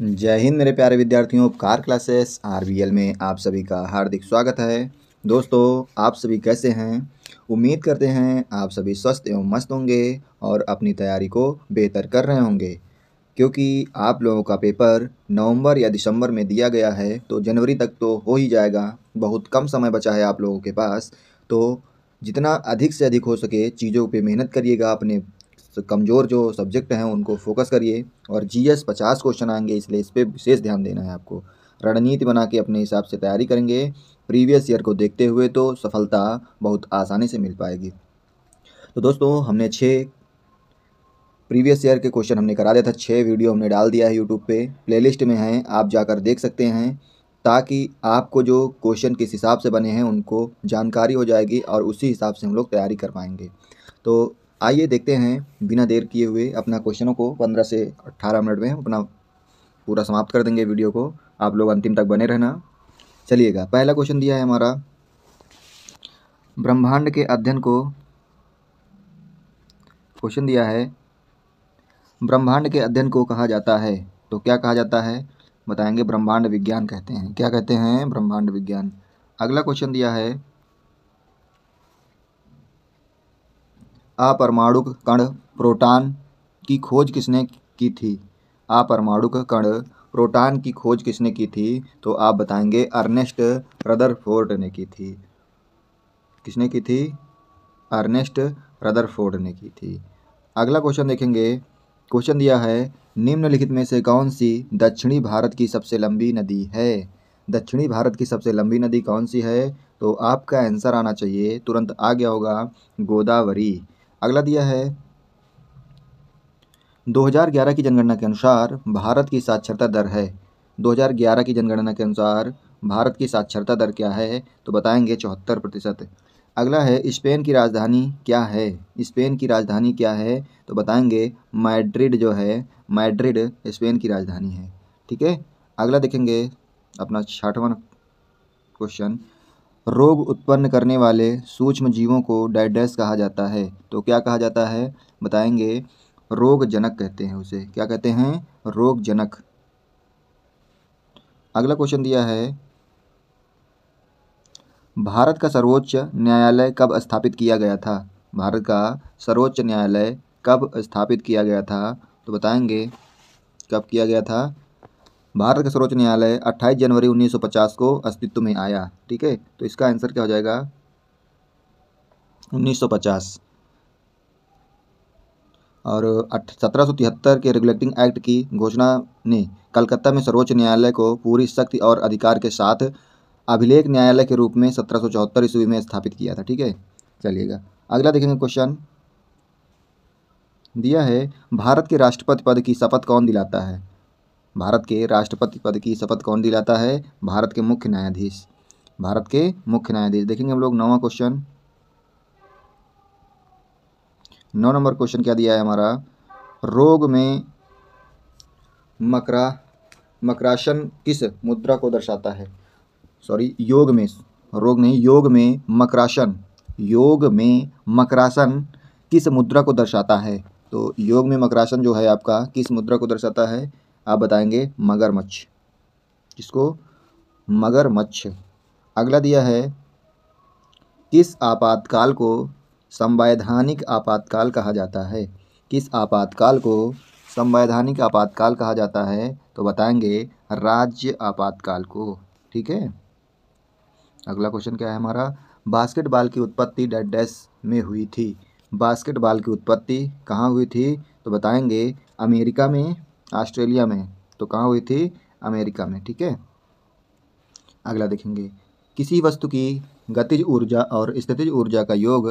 जय हिंद मेरे प्यारे विद्यार्थियों। उपकार क्लासेस आरबीएल में आप सभी का हार्दिक स्वागत है। दोस्तों, आप सभी कैसे हैं? उम्मीद करते हैं आप सभी स्वस्थ एवं मस्त होंगे और अपनी तैयारी को बेहतर कर रहे होंगे, क्योंकि आप लोगों का पेपर नवंबर या दिसंबर में दिया गया है तो जनवरी तक तो हो ही जाएगा। बहुत कम समय बचा है आप लोगों के पास, तो जितना अधिक से अधिक हो सके चीज़ों पे मेहनत करिएगा। अपने कमज़ोर जो सब्जेक्ट हैं उनको फोकस करिए। और जीएस 50 क्वेश्चन आएंगे, इसलिए इस पर विशेष ध्यान देना है आपको। रणनीति बना के अपने हिसाब से तैयारी करेंगे प्रीवियस ईयर को देखते हुए, तो सफलता बहुत आसानी से मिल पाएगी। तो दोस्तों, हमने 6 प्रीवियस ईयर के क्वेश्चन हमने करा दिया था। 6 वीडियो हमने डाल दिया है यूट्यूब पे, प्लेलिस्ट में हैं, आप जाकर देख सकते हैं, ताकि आपको जो क्वेश्चन किस हिसाब से बने हैं उनको जानकारी हो जाएगी और उसी हिसाब से हम लोग तैयारी कर पाएंगे। तो आइए देखते हैं, बिना देर किए हुए अपना क्वेश्चनों को 15 से 18 मिनट में अपना पूरा समाप्त कर देंगे वीडियो को। आप लोग अंतिम तक बने रहना। चलिएगा, पहला क्वेश्चन दिया है हमारा, ब्रह्मांड के अध्ययन को क्वेश्चन दिया है, ब्रह्मांड के अध्ययन को कहा जाता है तो क्या कहा जाता है? बताएंगे ब्रह्मांड विज्ञान कहते हैं। क्या कहते हैं? ब्रह्मांड विज्ञान। अगला क्वेश्चन दिया है, अपरमाणुक कण प्रोटॉन की खोज किसने की थी? अपरमाणुक कण प्रोटॉन की खोज किसने की थी? तो आप बताएंगे अर्नेस्ट रदरफोर्ड ने की थी। किसने की थी? अर्नेस्ट रदरफोर्ड ने की थी। अगला क्वेश्चन देखेंगे। क्वेश्चन दिया है, निम्नलिखित में से कौन सी दक्षिणी भारत की सबसे लंबी नदी है? दक्षिणी भारत की सबसे लंबी नदी कौन सी है? तो आपका आंसर आना चाहिए, तुरंत आ गया होगा, गोदावरी। अगला दिया है, 2011 की जनगणना के अनुसार भारत की साक्षरता दर है। 2011 की जनगणना के अनुसार भारत की साक्षरता दर क्या है? तो बताएंगे 74%। अगला है, स्पेन की राजधानी क्या है? स्पेन की राजधानी क्या है? तो बताएंगे मैड्रिड जो है, मैड्रिड स्पेन की राजधानी है। ठीक है। अगला देखेंगे अपना 60वां क्वेश्चन, रोग उत्पन्न करने वाले सूक्ष्म जीवों को डैश कहा जाता है तो क्या कहा जाता है? बताएंगे रोग जनक कहते हैं उसे। क्या कहते हैं? रोग जनक। अगला क्वेश्चन दिया है, भारत का सर्वोच्च न्यायालय कब स्थापित किया गया था? भारत का सर्वोच्च न्यायालय कब स्थापित किया गया था? तो बताएंगे कब किया गया था। भारत का सर्वोच्च न्यायालय 28 जनवरी 1950 को अस्तित्व में आया। ठीक है, तो इसका आंसर क्या हो जाएगा? 1950। और 1773 के रेगुलेटिंग एक्ट की घोषणा ने कलकत्ता में सर्वोच्च न्यायालय को पूरी शक्ति और अधिकार के साथ अभिलेख न्यायालय के रूप में 1774 ईस्वी में स्थापित किया था। ठीक है। चलिएगा, अगला देखेंगे क्वेश्चन दिया है, भारत के राष्ट्रपति पद की शपथ कौन दिलाता है? भारत के राष्ट्रपति पद की शपथ कौन दिलाता है? भारत के मुख्य न्यायाधीश। भारत के मुख्य न्यायाधीश। देखेंगे हम लोग 9वां क्वेश्चन। 9 नंबर क्वेश्चन क्या दिया है हमारा, रोग में मकरासन किस मुद्रा को दर्शाता है? सॉरी, योग में, रोग नहीं, योग में मकरासन, योग में मकरासन किस मुद्रा को दर्शाता है? तो योग में मकरासन जो है आपका किस मुद्रा को दर्शाता है? आप बताएंगे मगरमच्छ। किसको? मगरमच्छ। अगला दिया है, किस आपातकाल को संवैधानिक आपातकाल कहा जाता है? किस आपातकाल को संवैधानिक आपातकाल कहा जाता है? तो बताएंगे राज्य आपातकाल को। ठीक है। अगला क्वेश्चन क्या है हमारा, बास्केटबॉल की उत्पत्ति डैश में हुई थी? बास्केटबॉल की उत्पत्ति कहाँ हुई थी? तो बताएंगे अमेरिका में, ऑस्ट्रेलिया में। तो कहाँ हुई थी? अमेरिका में। ठीक है। अगला देखेंगे, किसी वस्तु की गतिज ऊर्जा और स्थितिज ऊर्जा का योग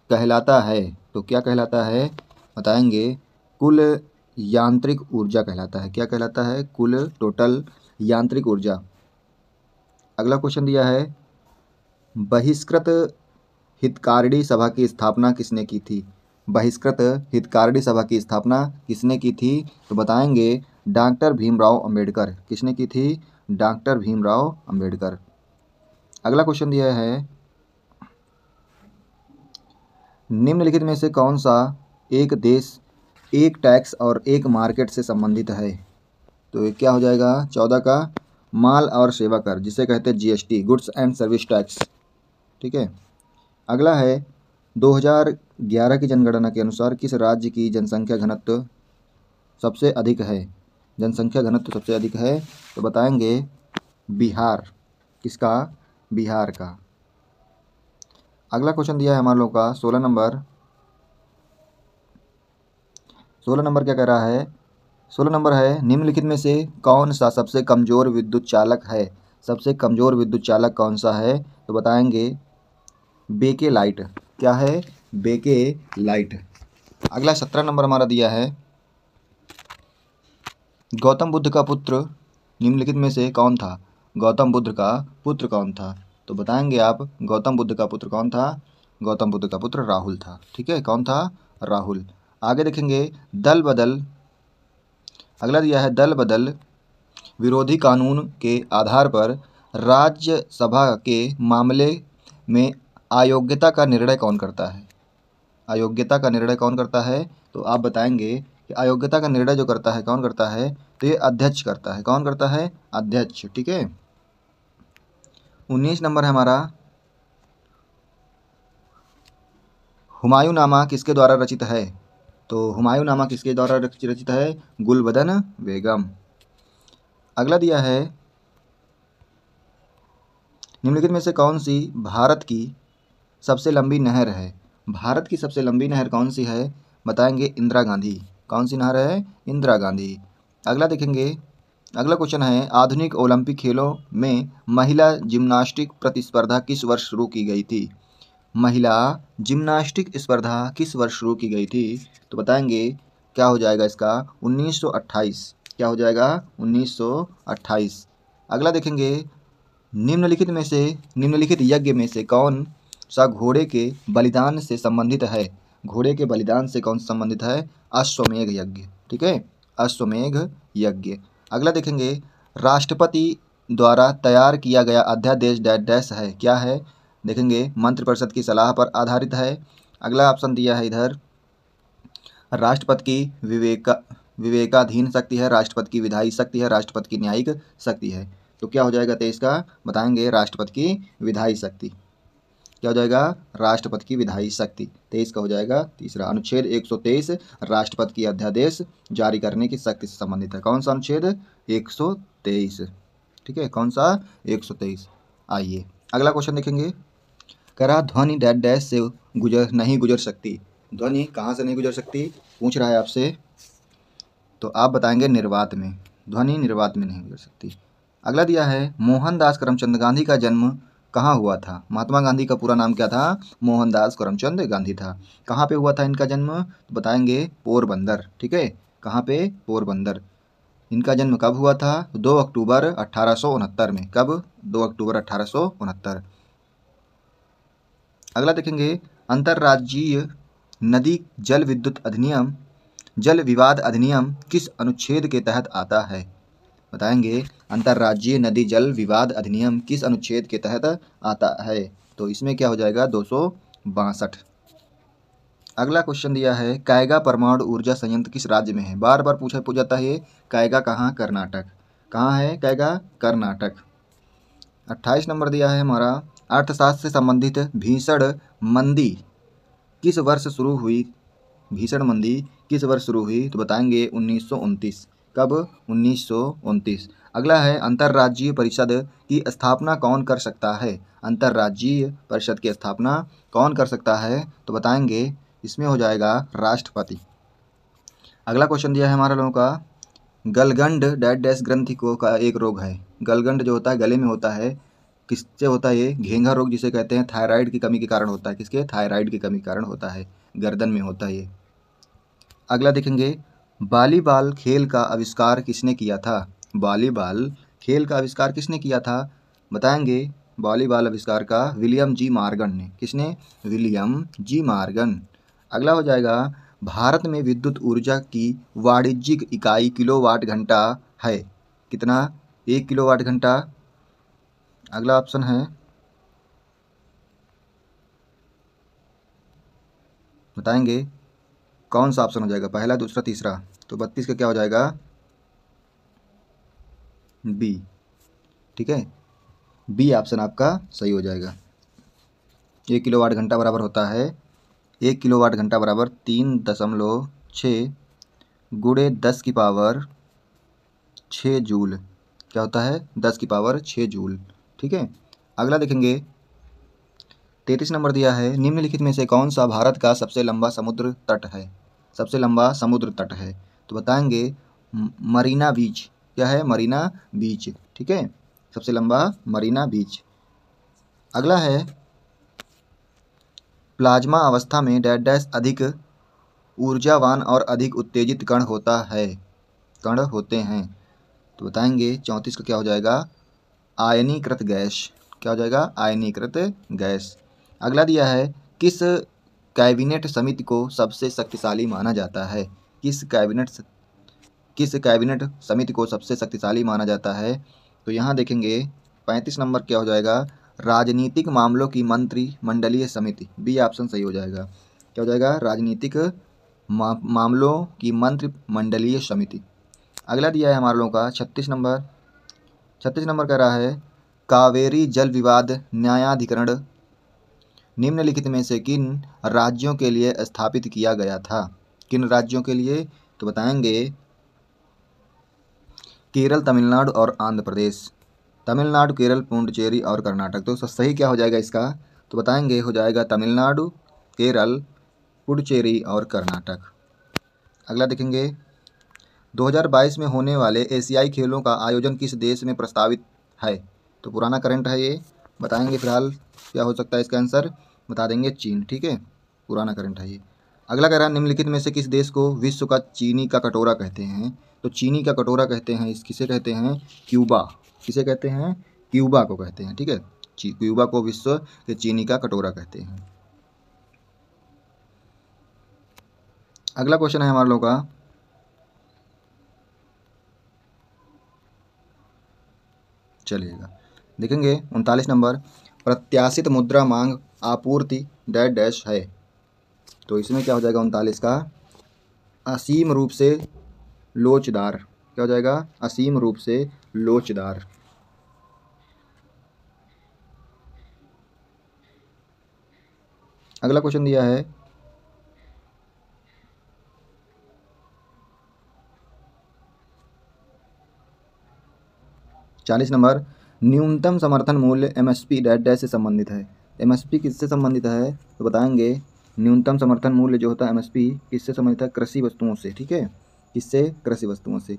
कहलाता है तो क्या कहलाता है? बताएंगे कुल यांत्रिक ऊर्जा कहलाता है। क्या कहलाता है? कुल टोटल यांत्रिक ऊर्जा। अगला क्वेश्चन दिया है, बहिष्कृत हितकारिणी सभा की स्थापना किसने की थी? बहिष्कृत हितकारिणी सभा की स्थापना किसने की थी? तो बताएंगे डॉक्टर भीमराव अंबेडकर। किसने की थी? डॉक्टर भीमराव अंबेडकर। अगला क्वेश्चन दिया है, निम्नलिखित में से कौन सा एक देश एक टैक्स और एक मार्केट से संबंधित है? तो ये क्या हो जाएगा 14 का माल और सेवा कर, जिसे कहते हैं GST, goods and service tax. ठीक है। अगला है 2011 की जनगणना के अनुसार किस राज्य की जनसंख्या घनत्व सबसे अधिक है? जनसंख्या घनत्व सबसे अधिक है तो बताएंगे बिहार। किसका? बिहार का। अगला क्वेश्चन दिया है हमारे लोग का 16 नंबर। 16 नंबर क्या कह रहा है? 16 नंबर है निम्नलिखित में से कौन सा सबसे कमजोर विद्युत चालक है? सबसे कमजोर विद्युत चालक कौन सा है? तो बताएंगे बेके लाइट। क्या है? बेके लाइट। अगला 17 नंबर हमारा दिया है गौतम बुद्ध का पुत्र निम्नलिखित में से कौन था? गौतम बुद्ध का पुत्र कौन था? तो बताएंगे आप गौतम बुद्ध का पुत्र कौन था? गौतम बुद्ध का पुत्र राहुल था। ठीक है, कौन था? राहुल। आगे देखेंगे दल बदल। अगला दिया है दल बदल विरोधी कानून के आधार पर राज्यसभा के मामले में अयोग्यता का निर्णय कौन करता है? अयोग्यता का निर्णय कौन करता है? तो आप बताएंगे कि अयोग्यता का निर्णय जो करता है कौन करता है? तो ये अध्यक्ष करता है। कौन करता है? अध्यक्ष। ठीक है। 19 नंबर है हमारा हुमायूंनामा किसके द्वारा रचित है? तो हुमायूंनामा किसके द्वारा रचित है? गुलबदन बेगम। अगला दिया है निम्नलिखित में से कौन सी भारत की सबसे लंबी नहर है? भारत की सबसे लंबी नहर कौन सी है? बताएंगे इंदिरा गांधी। कौन सी नहर है? इंदिरा गांधी। अगला देखेंगे, अगला क्वेश्चन है आधुनिक ओलंपिक खेलों में महिला जिम्नास्टिक प्रतिस्पर्धा किस वर्ष शुरू की गई थी? महिला जिम्नास्टिक स्पर्धा किस वर्ष शुरू की गई थी? तो बताएंगे क्या हो जाएगा इसका? 1928। क्या हो जाएगा? 1928। अगला देखेंगे निम्नलिखित यज्ञ में से कौन सा घोड़े के बलिदान से संबंधित है? घोड़े के बलिदान से कौन संबंधित है? अश्वमेध यज्ञ। ठीक है, अश्वमेध यज्ञ। अगला देखेंगे राष्ट्रपति द्वारा तैयार किया गया अध्यादेश डैश डैश है। क्या है? देखेंगे मंत्रिपरिषद की सलाह पर आधारित है। अगला ऑप्शन दिया है इधर राष्ट्रपति की विवेकाधीन शक्ति है, राष्ट्रपति की विधायी शक्ति है, राष्ट्रपति की न्यायिक शक्ति है। तो क्या हो जाएगा 23 का? बताएंगे राष्ट्रपति की विधायी शक्ति। क्या हो जाएगा? राष्ट्रपति की विधायी शक्ति। 23 का हो जाएगा तीसरा। अनुच्छेद 123 राष्ट्रपति की अध्यादेश जारी करने की शक्ति से संबंधित है। कौन सा अनुच्छेद? 123। ठीक है, कौन सा? 123। आइए अगला क्वेश्चन देखेंगे। कह रहा ध्वनि डैश डैश से नहीं गुजर सकती। ध्वनि कहाँ से नहीं गुजर सकती पूछ रहा है आपसे, तो आप बताएंगे निर्वात में। ध्वनि निर्वात में नहीं गुजर सकती। अगला दिया है मोहनदास करमचंद गांधी का जन्म कहाँ हुआ था? महात्मा गांधी का पूरा नाम क्या था? मोहनदास करमचंद गांधी था। कहाँ पे हुआ था इनका जन्म? तो बताएंगे पोरबंदर। ठीक है, कहाँ पे? पोरबंदर। इनका जन्म कब हुआ था? 2 अक्टूबर 1869 में। कब? 2 अक्टूबर 1869। अगला देखेंगे अंतर्राज्यीय नदी जल विवाद अधिनियम किस अनुच्छेद के तहत आता है? बताएंगे अंतर्राज्यीय नदी जल विवाद अधिनियम किस अनुच्छेद के तहत आता है? तो इसमें क्या हो जाएगा? 262। अगला क्वेश्चन दिया है कैगा परमाणु ऊर्जा संयंत्र किस राज्य में है? बार बार पूछा जाता है ये। कैगा कहाँ? कर्नाटक। कहाँ है कैगा? कर्नाटक। 28 नंबर दिया है हमारा अर्थशास्त्र से संबंधित भीषण मंदी किस वर्ष शुरू हुई? भीषण मंदी किस वर्ष शुरू हुई? तो बताएंगे 1929। कब? 1929। अगला है अंतर्राज्यीय परिषद की स्थापना कौन कर सकता है? अंतर्राज्यीय परिषद की स्थापना कौन कर सकता है? तो बताएंगे इसमें हो जाएगा राष्ट्रपति। अगला क्वेश्चन दिया है हमारा लोगों का गलगंड डैश डैश ग्रंथि को का एक रोग है। गलगंड जो होता है गले में होता है, किससे होता है ये? घेंघा रोग जिसे कहते हैं, थायराइड की कमी के कारण होता है। किसके? थायराइड की कमी के कारण होता है, गर्दन में होता है ये। अगला देखेंगे वॉलीबॉल खेल का आविष्कार किसने किया था? वॉलीबॉल खेल का आविष्कार किसने किया था? बताएंगे वॉलीबॉल आविष्कार का विलियम जी मॉर्गन ने। किसने? विलियम जी मॉर्गन। अगला हो जाएगा भारत में विद्युत ऊर्जा की वाणिज्यिक इकाई किलोवाट घंटा है। कितना? 1 किलोवाट घंटा। अगला ऑप्शन है बताएंगे कौन सा ऑप्शन हो जाएगा? पहला, दूसरा, तीसरा। तो 32 का क्या हो जाएगा? बी। ठीक है, बी ऑप्शन आपका सही हो जाएगा। 1 किलोवाट घंटा बराबर होता है 1 किलोवाट घंटा बराबर 3.6 गुणे 10 की पावर 6 जूल। क्या होता है? 10 की पावर 6 जूल। ठीक है, अगला देखेंगे 33 नंबर दिया है, निम्नलिखित में से कौन सा भारत का सबसे लंबा समुद्र तट है? सबसे लंबा समुद्र तट है तो बताएंगे मरीना बीच। क्या है? मरीना बीच। ठीक है, सबसे लंबा मरीना बीच। अगला है प्लाज्मा अवस्था में डैश डैश अधिक ऊर्जावान और अधिक उत्तेजित कण होता है, कण होते हैं तो बताएंगे 34 का क्या हो जाएगा? आयनीकृत गैस। क्या हो जाएगा? आयनीकृत गैस। अगला दिया है किस कैबिनेट समिति को सबसे शक्तिशाली माना जाता है? किस कैबिनेट समिति को सबसे शक्तिशाली माना जाता है? तो यहाँ देखेंगे 35 नंबर क्या हो जाएगा? राजनीतिक मामलों की मंत्रिमंडलीय समिति। बी ऑप्शन सही हो जाएगा। क्या हो जाएगा? राजनीतिक मामलों की मंत्रिमंडलीय समिति। अगला दिया है हमारे लोगों का 36 नंबर कह रहा है कावेरी जल विवाद न्यायाधिकरण निम्नलिखित में से किन राज्यों के लिए स्थापित किया गया था? किन राज्यों के लिए? तो बताएंगे केरल, तमिलनाडु और आंध्र प्रदेश। तमिलनाडु, केरल, पुडुचेरी और कर्नाटक। तो सही क्या हो जाएगा इसका? तो बताएंगे हो जाएगा तमिलनाडु, केरल, पुडुचेरी और कर्नाटक। अगला देखेंगे 2022 में होने वाले एशियाई खेलों का आयोजन किस देश में प्रस्तावित है? तो पुराना करंट है ये, बताएंगे फिलहाल क्या हो सकता है इसका आंसर, बता देंगे चीन। ठीक है, पुराना करंट है ये। अगला कह रहा है निम्नलिखित में से किस देश को विश्व का चीनी का कटोरा कहते हैं? तो चीनी का कटोरा कहते हैं किसे कहते हैं? क्यूबा। किसे कहते हैं? क्यूबा को कहते हैं। ठीक है, क्यूबा को विश्व के चीनी का कटोरा कहते हैं। अगला क्वेश्चन है हमारे लोगों का चलिएगा देखेंगे 39 नंबर प्रत्याशित मुद्रा मांग आपूर्ति डैश डैश है। तो इसमें क्या हो जाएगा 39 का? असीम रूप से लोचदार। क्या हो जाएगा? असीम रूप से लोचदार। अगला क्वेश्चन दिया है 40 नंबर न्यूनतम समर्थन मूल्य एमएसपी डैश डैश से संबंधित है। एमएसपी किससे संबंधित है? तो बताएंगे न्यूनतम समर्थन मूल्य जो होता है एमएसपी किससे संबंधित है? कृषि वस्तुओं से। ठीक है, किससे? कृषि वस्तुओं से।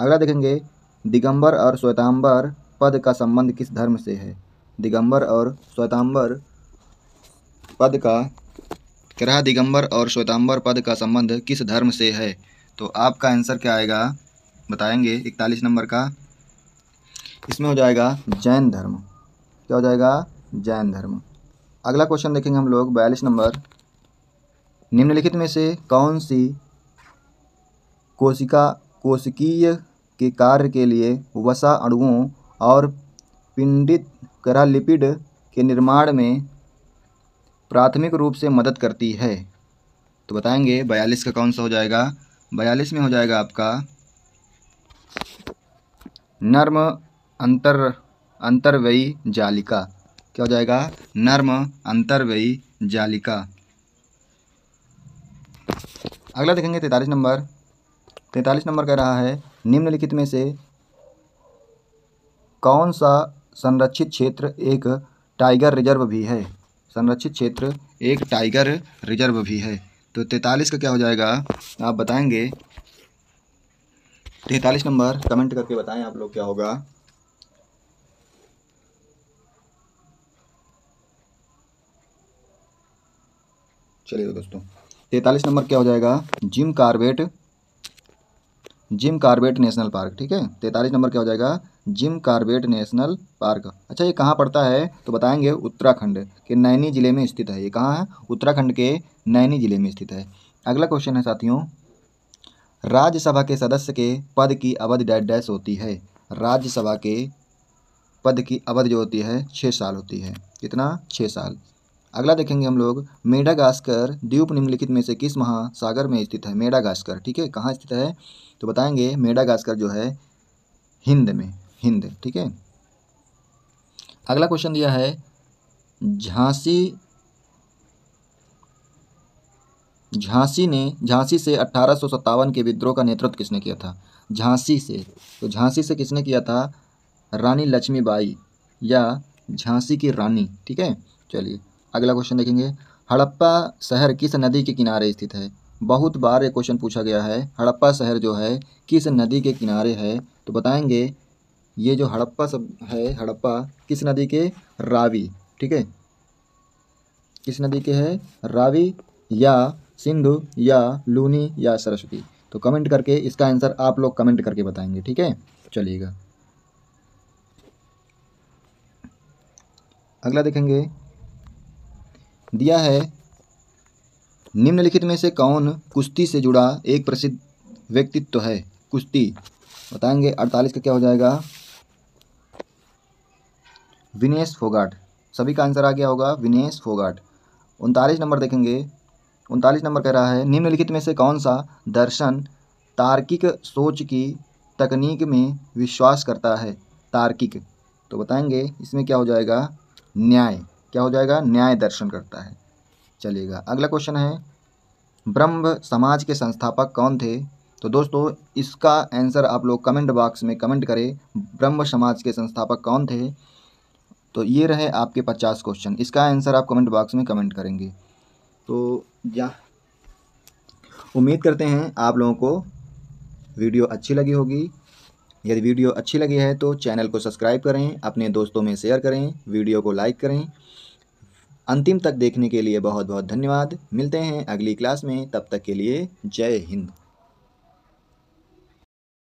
अगला देखेंगे दिगंबर और श्वेतांबर पद का संबंध किस धर्म से है? दिगंबर और श्वेतांबर पद का कह रहा है दिगंबर और श्वेतांबर पद का संबंध किस धर्म से है? तो आपका आंसर क्या आएगा बताएंगे 41 नंबर का? इसमें हो जाएगा जैन धर्म। क्या हो जाएगा? जैन धर्म। अगला क्वेश्चन देखेंगे हम लोग 42 नंबर निम्नलिखित में से कौन सी कोशिकीय के कार्य के लिए वसा अणुओं और पिंडित लिपिड के निर्माण में प्राथमिक रूप से मदद करती है? तो बताएंगे 42 का कौन सा हो जाएगा? 42 में हो जाएगा आपका नर्म अंतर्वयी जालिका। क्या हो जाएगा? नर्म अंतर्वयी जालिका। अगला देखेंगे 43 नंबर। 43 नंबर कह रहा है निम्नलिखित में से कौन सा संरक्षित क्षेत्र एक टाइगर रिजर्व भी है? संरक्षित क्षेत्र एक टाइगर रिजर्व भी है। तो 43 का क्या हो जाएगा आप बताएंगे? 43 नंबर कमेंट करके बताएं आप लोग क्या होगा। चलिए दोस्तों 43 नंबर क्या हो जाएगा? Jim Corbett national park. ठीक है, 43 नंबर क्या हो जाएगा? Jim Corbett national park. अच्छा, ये कहाँ पड़ता है? तो बताएंगे उत्तराखंड के नैनी जिले में स्थित है। ये कहाँ है? उत्तराखंड के नैनी जिले में स्थित है। अगला क्वेश्चन है साथियों राज्यसभा के सदस्य के पद की अवधि डैश डैश होती है? राज्यसभा के पद की अवधि जो होती है 6 साल होती है। कितना? 6 साल। अगला देखेंगे हम लोग मेडागास्कर द्वीप निम्नलिखित में से किस महासागर में स्थित है? मेडागास्कर। ठीक है, कहाँ स्थित है? तो बताएंगे मेडागास्कर जो है हिंद में। हिंद। ठीक है, अगला क्वेश्चन दिया है झांसी से 1857 के विद्रोह का नेतृत्व किसने किया था? झांसी से, तो झांसी से किसने किया था? रानी लक्ष्मीबाई या झांसी की रानी। ठीक है, चलिए अगला क्वेश्चन देखेंगे। हड़प्पा शहर किस नदी के किनारे स्थित है? बहुत बार ये क्वेश्चन पूछा गया है। हड़प्पा शहर जो है किस नदी के किनारे है? तो बताएंगे ये जो हड़प्पा सब है, हड़प्पा किस नदी के? रावी। ठीक है, किस नदी के है? रावी या सिंधु या लूनी या सरस्वती। तो कमेंट करके इसका आंसर आप लोग कमेंट करके बताएंगे। ठीक है, चलिएगा अगला देखेंगे। दिया है निम्नलिखित में से कौन कुश्ती से जुड़ा एक प्रसिद्ध व्यक्तित्व है? कुश्ती, बताएंगे 48 का क्या हो जाएगा? विनेश फोगाट। सभी का आंसर आ गया होगा विनेश फोगाट। 39 नंबर देखेंगे। 39 नंबर कह रहा है निम्नलिखित में से कौन सा दर्शन तार्किक सोच की तकनीक में विश्वास करता है? तार्किक, तो बताएंगे इसमें क्या हो जाएगा? न्याय। क्या हो जाएगा? न्याय दर्शन करता है। चलिएगा अगला क्वेश्चन है ब्रह्म समाज के संस्थापक कौन थे? तो दोस्तों इसका आंसर आप लोग कमेंट बॉक्स में कमेंट करें, ब्रह्म समाज के संस्थापक कौन थे। तो ये रहे आपके 50 क्वेश्चन, इसका आंसर आप कमेंट बॉक्स में कमेंट करेंगे। तो या उम्मीद करते हैं आप लोगों को वीडियो अच्छी लगी होगी। यदि वीडियो अच्छी लगी है तो चैनल को सब्सक्राइब करें, अपने दोस्तों में शेयर करें, वीडियो को लाइक करें। अंतिम तक देखने के लिए बहुत बहुत धन्यवाद। मिलते हैं अगली क्लास में, तब तक के लिए जय हिंद।